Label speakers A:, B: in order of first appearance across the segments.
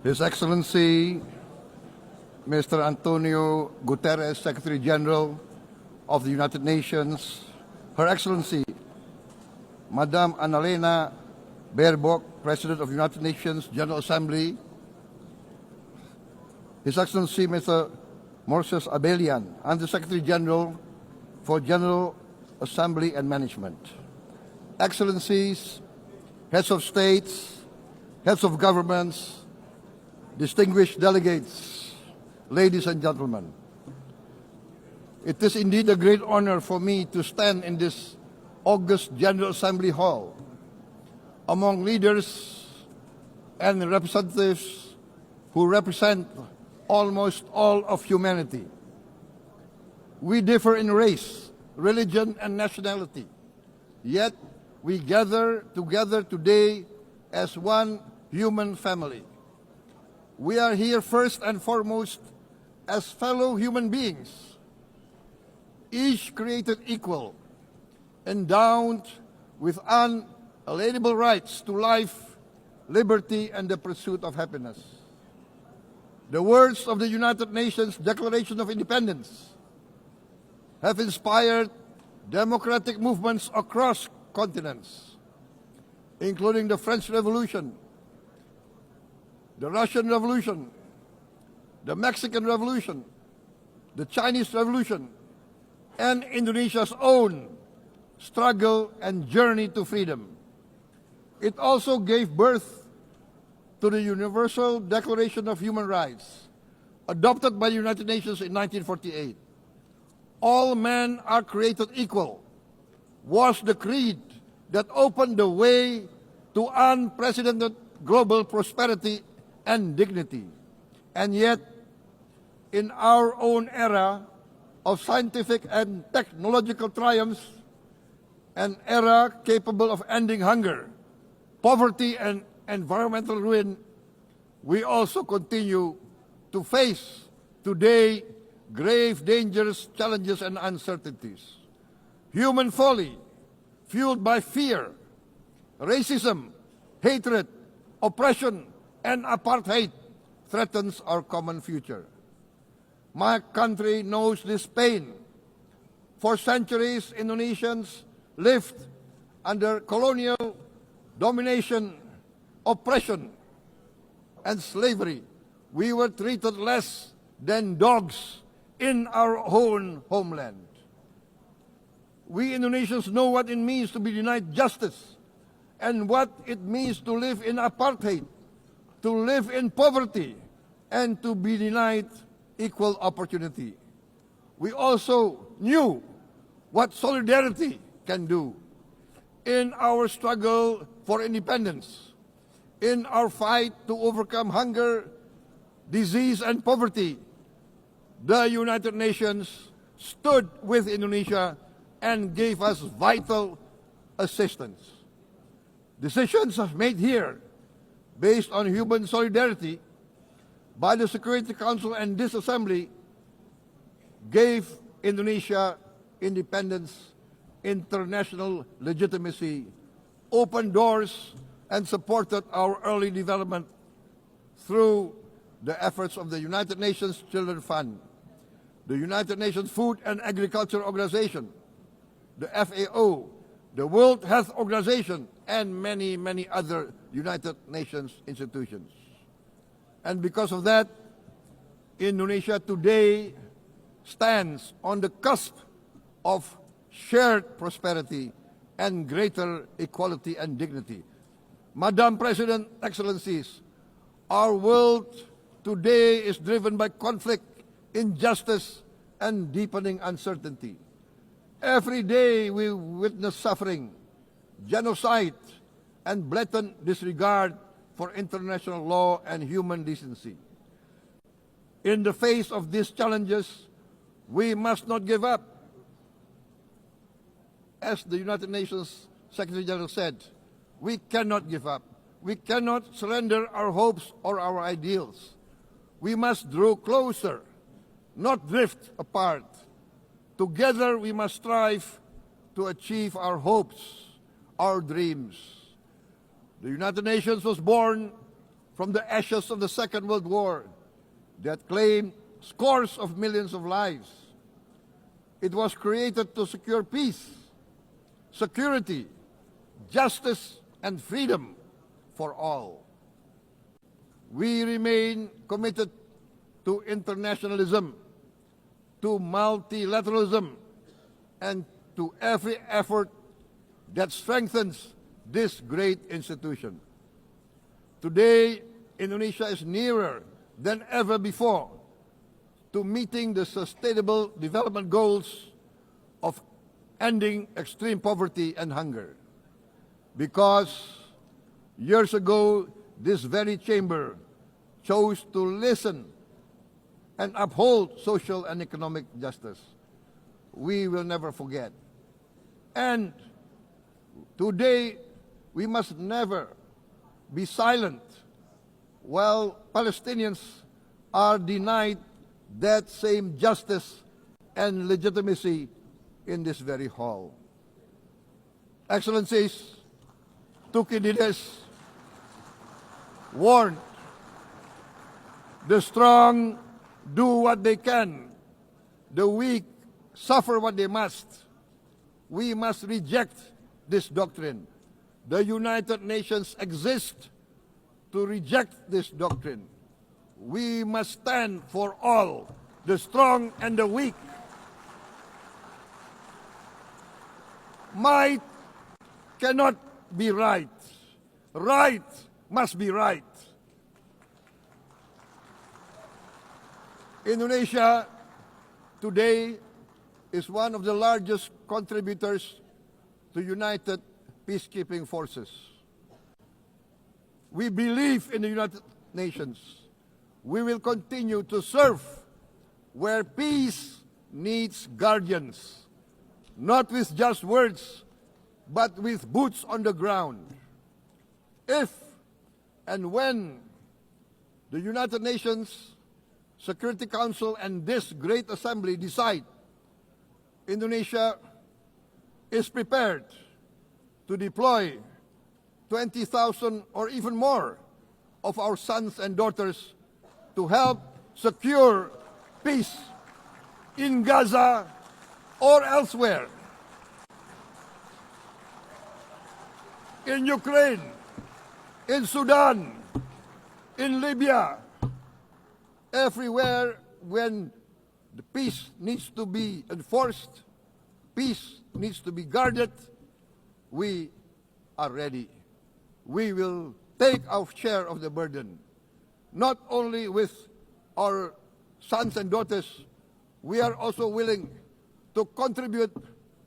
A: His Excellency, Mr. Antonio Guterres, Secretary General of the United Nations, Her Excellency, Madam Annalena Baerbock, President of the United Nations General Assembly, His Excellency, Mr. Moses Abelian, Under-Secretary General for General Assembly and Management, Excellencies, Heads of States, Heads of Governments, distinguished delegates, ladies and gentlemen. It is indeed a great honor for me to stand in this august General Assembly Hall among leaders and representatives who represent almost all of humanity. We differ in race, religion, and nationality, yet we gather together today as one human family. We are here first and foremost as fellow human beings, each created equal, endowed with unalienable rights to life, liberty, and the pursuit of happiness. The words of the United Nations Declaration of Independence have inspired democratic movements across continents, including the French Revolution, the Russian Revolution, the Mexican Revolution, the Chinese Revolution, and Indonesia's own struggle and journey to freedom. It also gave birth to the Universal Declaration of Human Rights, adopted by the United Nations in 1948. All men are created equal was the creed that opened the way to unprecedented global prosperity and dignity. And yet, in our own era of scientific and technological triumphs, an era capable of ending hunger, poverty, and environmental ruin, we also continue to face today grave dangers, challenges, and uncertainties. Human folly, fueled by fear, racism, hatred, oppression, and apartheid, threatens our common future. My country knows this pain. For centuries, Indonesians lived under colonial domination, oppression, and slavery. We were treated less than dogs in our own homeland. We Indonesians know what it means to be denied justice and what it means to live in apartheid, to live in poverty, and to be denied equal opportunity. We also knew what solidarity can do in our struggle for independence, in our fight to overcome hunger, disease, and poverty. The United Nations stood with Indonesia and gave us vital assistance. Decisions made here based on human solidarity by the Security Council and this Assembly gave Indonesia independence, international legitimacy, opened doors, and supported our early development through the efforts of the United Nations Children Fund, the United Nations Food and Agriculture Organization, the FAO, the World Health Organization, and many, many other United Nations institutions. And because of that, Indonesia today stands on the cusp of shared prosperity and greater equality and dignity. Madam President, Excellencies, our world today is driven by conflict, injustice, and deepening uncertainty. Every day we witness suffering, genocide, and blatant disregard for international law and human decency. In the face of these challenges, we must not give up. As the United Nations Secretary General said, we cannot give up. We cannot surrender our hopes or our ideals. We must draw closer, not drift apart. Together we must strive to achieve our hopes, our dreams. The United Nations was born from the ashes of the Second World War that claimed scores of millions of lives. It was created to secure peace, security, justice, and freedom for all. We remain committed to internationalism, to multilateralism, and to every effort that strengthens this great institution. Today, Indonesia is nearer than ever before to meeting the sustainable development goals of ending extreme poverty and hunger. Because years ago, this very chamber chose to listen and uphold social and economic justice. We will never forget. And today, we must never be silent while Palestinians are denied that same justice and legitimacy in this very hall. Excellencies, Thucydides warned, the strong do what they can, the weak suffer what they must. We must reject this doctrine. The United Nations exist to reject this doctrine. We must stand for all, the strong and the weak. Might cannot be right. Right must be right. Indonesia today is one of the largest contributors to United Peacekeeping Forces. We believe in the United Nations. We will continue to serve where peace needs guardians, not with just words, but with boots on the ground. If and when the United Nations Security Council and this great assembly decide Indonesia is prepared to deploy 20,000 or even more of our sons and daughters to help secure peace in Gaza or elsewhere, in Ukraine, in Sudan, in Libya, everywhere when the peace needs to be enforced, peace needs to be guarded, we are ready. We will take our share of the burden, not only with our sons and daughters, we are also willing to contribute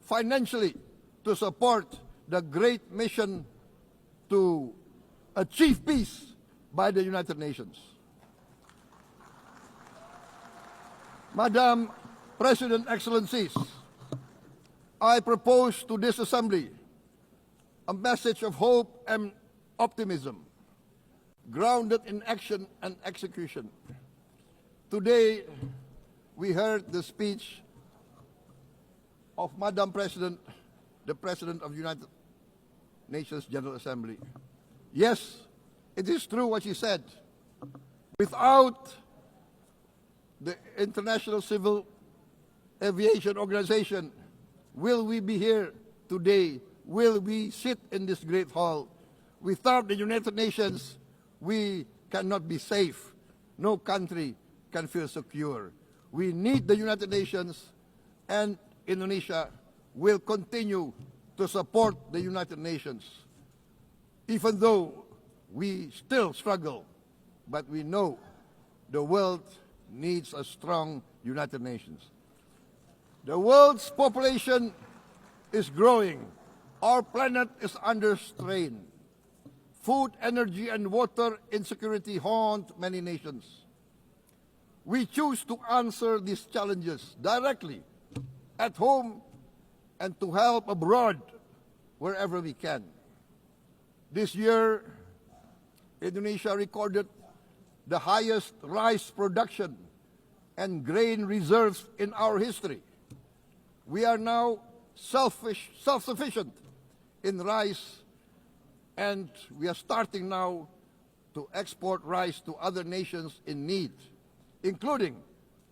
A: financially to support the great mission to achieve peace by the United Nations. Madam President, Excellencies, I propose to this Assembly a message of hope and optimism, grounded in action and execution. Today, we heard the speech of Madam President, the President of the United Nations General Assembly. Yes, it is true what she said. Without the International Civil Aviation Organization, will we be here today? Will we sit in this great hall? Without the United Nations, we cannot be safe. No country can feel secure. We need the United Nations, and Indonesia will continue to support the United Nations, even though we still struggle. But we know the world needs a strong United Nations. The world's population is growing. Our planet is under strain. Food, energy, and water insecurity haunt many nations. We choose to answer these challenges directly at home and to help abroad wherever we can. This year, Indonesia recorded the highest rice production and grain reserves in our history. We are now self-sufficient in rice, and we are starting now to export rice to other nations in need, including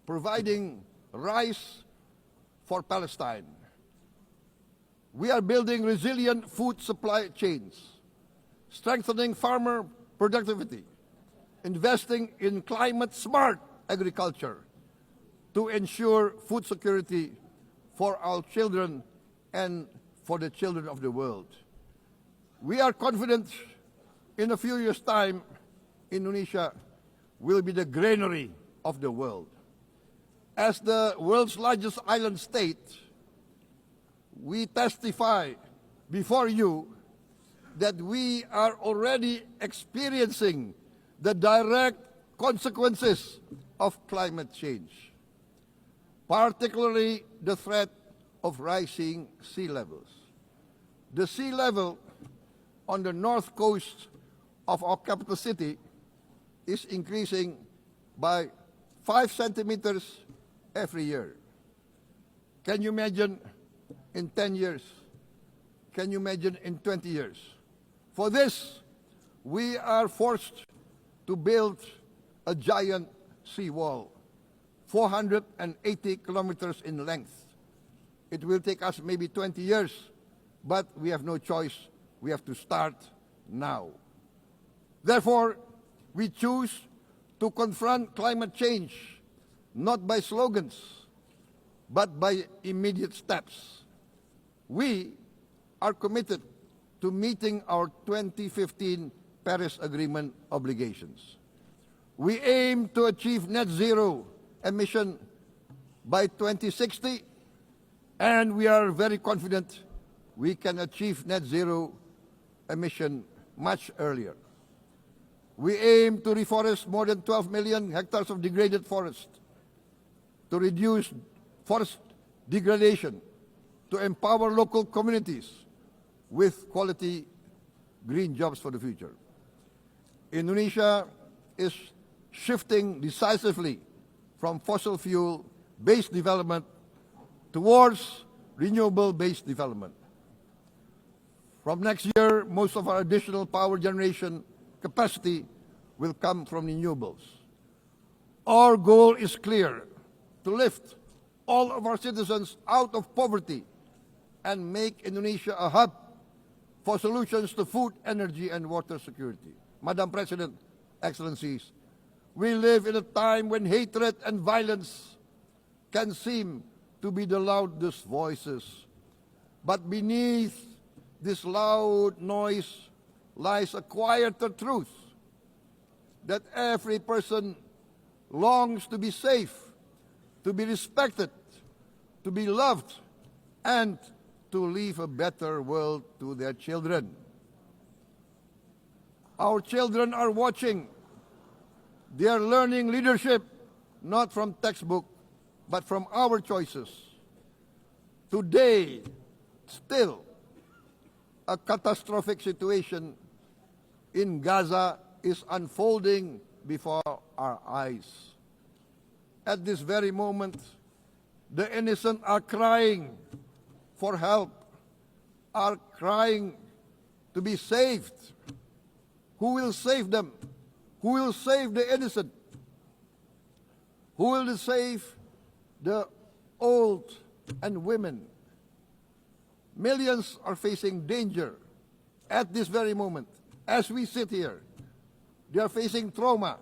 A: providing rice for Palestine. We are building resilient food supply chains, strengthening farmer productivity, investing in climate-smart agriculture to ensure food security for our children and for the children of the world. We are confident in a few years' time, Indonesia will be the granary of the world. As the world's largest island state, we testify before you that we are already experiencing the direct consequences of climate change, particularly the threat of rising sea levels. The sea level on the north coast of our capital city is increasing by 5 centimeters every year. Can you imagine in 10 years? Can you imagine in 20 years? For this, we are forced to build a giant seawall, 480 kilometers in length. It will take us maybe 20 years, but we have no choice. We have to start now. Therefore, we choose to confront climate change not by slogans, but by immediate steps. We are committed to meeting our 2015 Paris Agreement obligations. We aim to achieve net zero emission by 2060, and we are very confident we can achieve net zero emission much earlier. We aim to reforest more than 12 million hectares of degraded forest, to reduce forest degradation, to empower local communities with quality green jobs for the future. Indonesia is shifting decisively from fossil fuel-based development towards renewable-based development. From next year, most of our additional power generation capacity will come from renewables. Our goal is clear: to lift all of our citizens out of poverty and make Indonesia a hub for solutions to food, energy, and water security. Madam President, Excellencies, we live in a time when hatred and violence can seem to be the loudest voices. But beneath this loud noise lies a quieter truth, that every person longs to be safe, to be respected, to be loved, and to leave a better world to their children. Our children are watching. They are learning leadership, not from textbook, but from our choices. Today, still, a catastrophic situation in Gaza is unfolding before our eyes. At this very moment, the innocent are crying for help, are crying to be saved. Who will save them? Who will save the innocent? Who will save the old and women? Millions are facing danger at this very moment. As we sit here, they are facing trauma.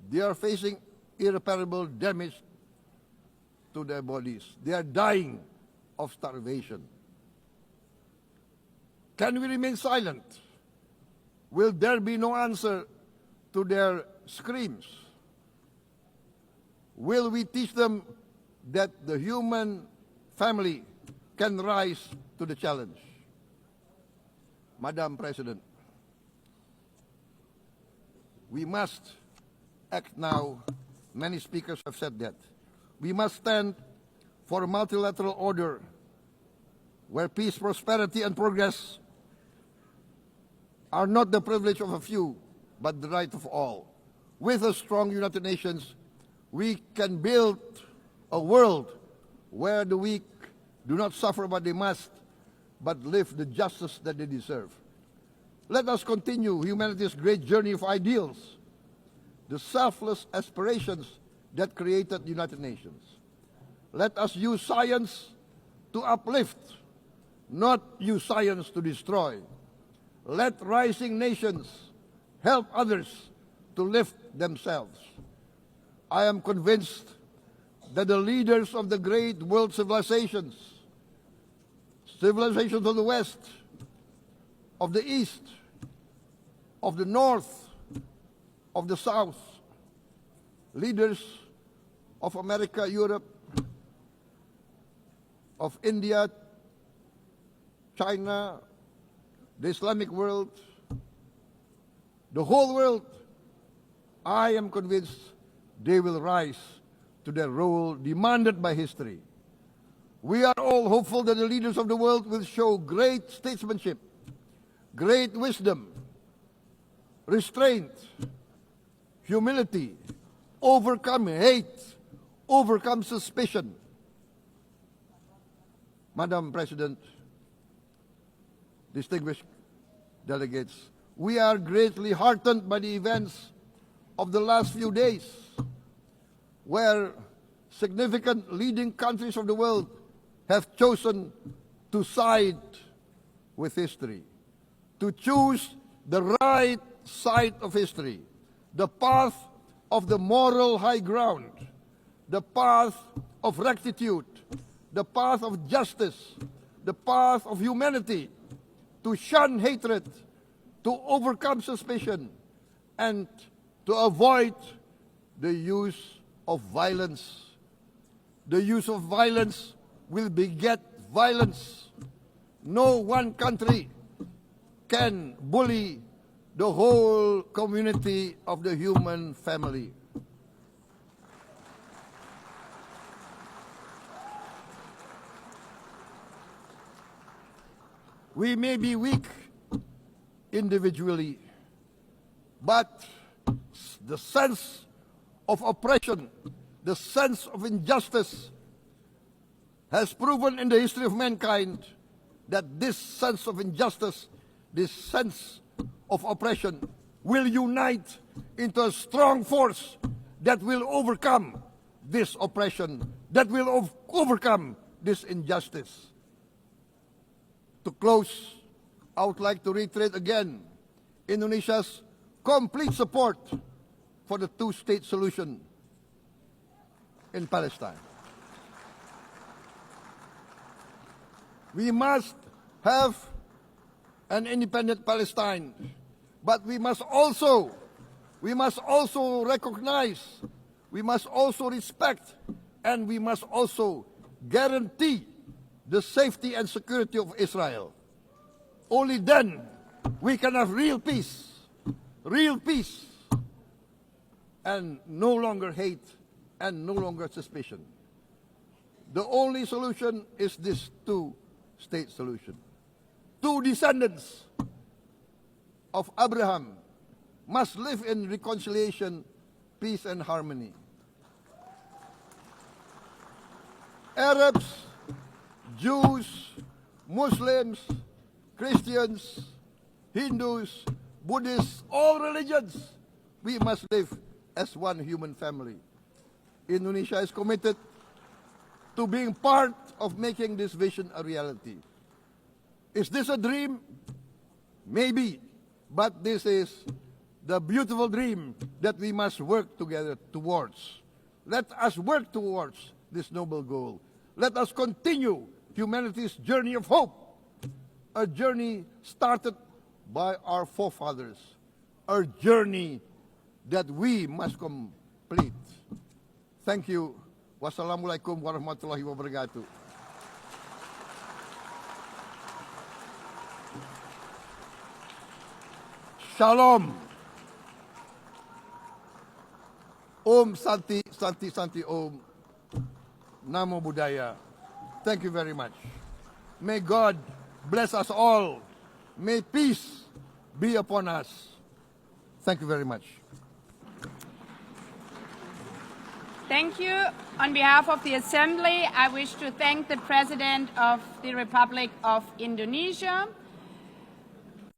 A: They are facing irreparable damage to their bodies. They are dying of starvation. Can we remain silent? Will there be no answer to their screams? Will we teach them that the human family can rise to the challenge? Madam President, we must act now. Many speakers have said that. We must stand for a multilateral order where peace, prosperity, and progress are not the privilege of a few, but the right of all. With a strong United Nations, we can build a world where the weak do not suffer what they must, but live the justice that they deserve. Let us continue humanity's great journey of ideals, the selfless aspirations that created the United Nations. Let us use science to uplift, not use science to destroy. Let rising nations help others to lift themselves. I am convinced that the leaders of the great world civilizations of the West, of the East, of the North, of the South, leaders of America, Europe, of India, China, the Islamic world, the whole world, I am convinced they will rise to their role demanded by history. We are all hopeful that the leaders of the world will show great statesmanship, great wisdom, restraint, humility, overcome hate, overcome suspicion. Madam President, distinguished delegates, we are greatly heartened by the events of the last few days, where significant leading countries of the world have chosen to side with history, to choose the right side of history, the path of the moral high ground, the path of rectitude, the path of justice, the path of humanity, to shun hatred, to overcome suspicion, and to avoid the use of violence. The use of violence will beget violence. No one country can bully the whole community of the human family. We may be weak individually, but the sense of oppression, the sense of injustice has proven in the history of mankind that this sense of injustice, this sense of oppression will unite into a strong force that will overcome this oppression, that will overcome this injustice. To close, I would like to reiterate again Indonesia's complete support for the two-state solution in Palestine. We must have an independent Palestine, but we must also recognize, we must also respect, and we must also guarantee the safety and security of Israel. Only then we can have real peace, and no longer hate and no longer suspicion. The only solution is this two-state solution. Two descendants of Abraham must live in reconciliation, peace, and harmony. Arabs, Jews, Muslims, Christians, Hindus, Buddhists, all religions, we must live as one human family. Indonesia is committed to being part of making this vision a reality. Is this a dream? Maybe, but this is the beautiful dream that we must work together towards. Let us work towards this noble goal. Let us continue humanity's journey of hope, a journey started by our forefathers, a journey that we must complete. Thank you. Wassalamualaikum warahmatullahi wabarakatuh. Shalom. Om Santi, Santi, Santi Om. Namo Buddhaya. Thank you very much. May God bless us all. May peace be upon us. Thank you very much.
B: Thank you. On behalf of the Assembly, I wish to thank the President of the Republic of Indonesia,